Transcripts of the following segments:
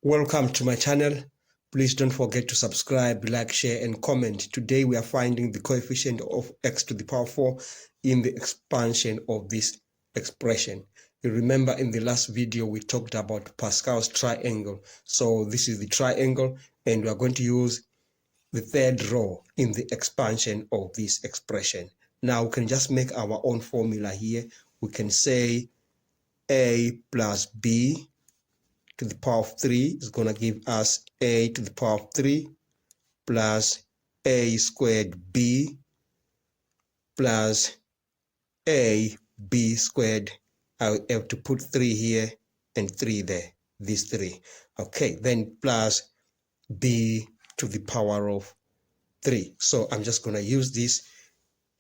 Welcome to my channel. Please don't forget to subscribe, like, share, and comment. Today we are finding the coefficient of x to the power 4 in the expansion of this expression. You remember in the last video we talked about Pascal's triangle. So this is the triangle, and we are going to use the third row in the expansion of this expression. Now we can just make our own formula here. We can say a plus b to the power of 3 is going to give us a to the power of 3 plus a squared b plus a b squared. I have to put 3 here and 3 there, these 3. Okay, then plus b to the power of 3. So I'm just going to use this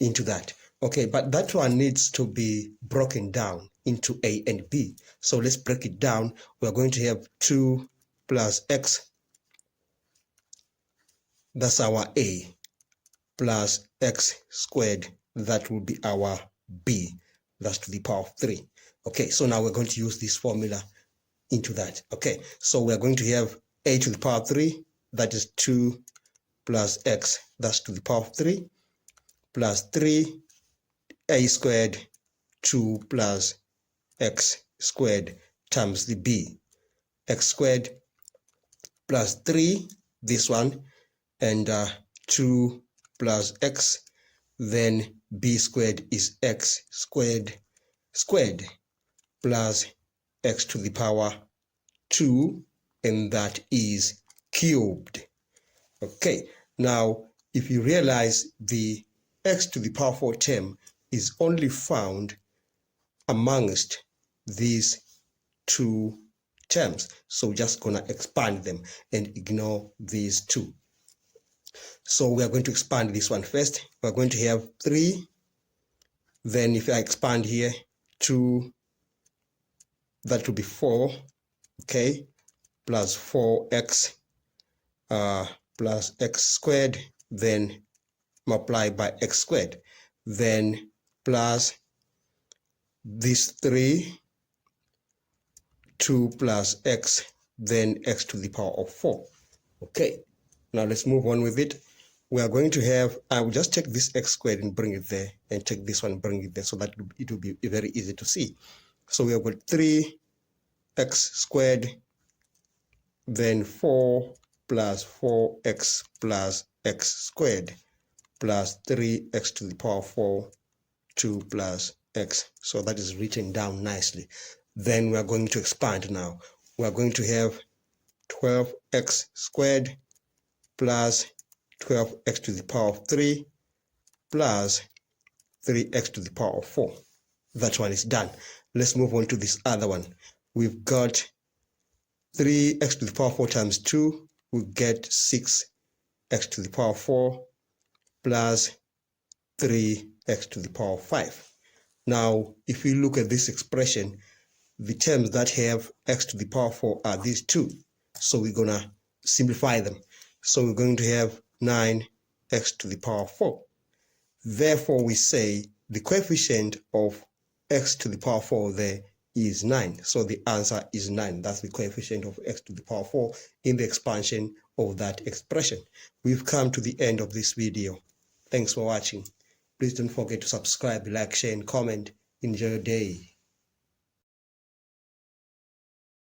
into that. Okay, but that one needs to be broken down into a and b. So let's break it down. We're going to have 2 plus x, that's our a, plus x squared, that will be our b, that's to the power of 3. Okay, so now we're going to use this formula into that. Okay, so we're going to have a to the power of 3, that is 2 plus x, that's to the power of 3, plus 3 a squared, 2 plus x squared times the b, x squared plus 3, this one, and 2 plus x, then b squared is x squared squared plus x to the power 2, and that is cubed. Okay, now if you realize the x to the power 4 term is only found amongst these two terms, so we're just going to expand them and ignore these two. So we are going to expand this one first. We're going to have 3, then if I expand here 2, that will be 4, okay, plus 4x plus x squared, then multiply by x squared, then plus this 3, 2 plus x, then x to the power of 4. Okay, now let's move on with it. We are going to have, I will just take this x squared and bring it there, and take this one and bring it there, so that it will be very easy to see. So we have got 3x squared, then 4 plus 4x plus x squared, plus 3x to the power of 4, 2 plus x. So that is written down nicely. Then we are going to expand now. We are going to have 12x squared plus 12x to the power of 3 plus 3x to the power of 4. That one is done. Let's move on to this other one. We've got 3x to the power of 4 times 2. We get 6x to the power of 4 plus 3x to the power of 5. Now, if we look at this expression, the terms that have x to the power of 4 are these two. So we're going to simplify them. So we're going to have 9x to the power of 4. Therefore, we say the coefficient of x to the power of 4 there is 9. So the answer is 9. That's the coefficient of x to the power of 4 in the expansion of that expression. We've come to the end of this video. Thanks for watching. Please don't forget to subscribe, like, share, and comment. Enjoy your day.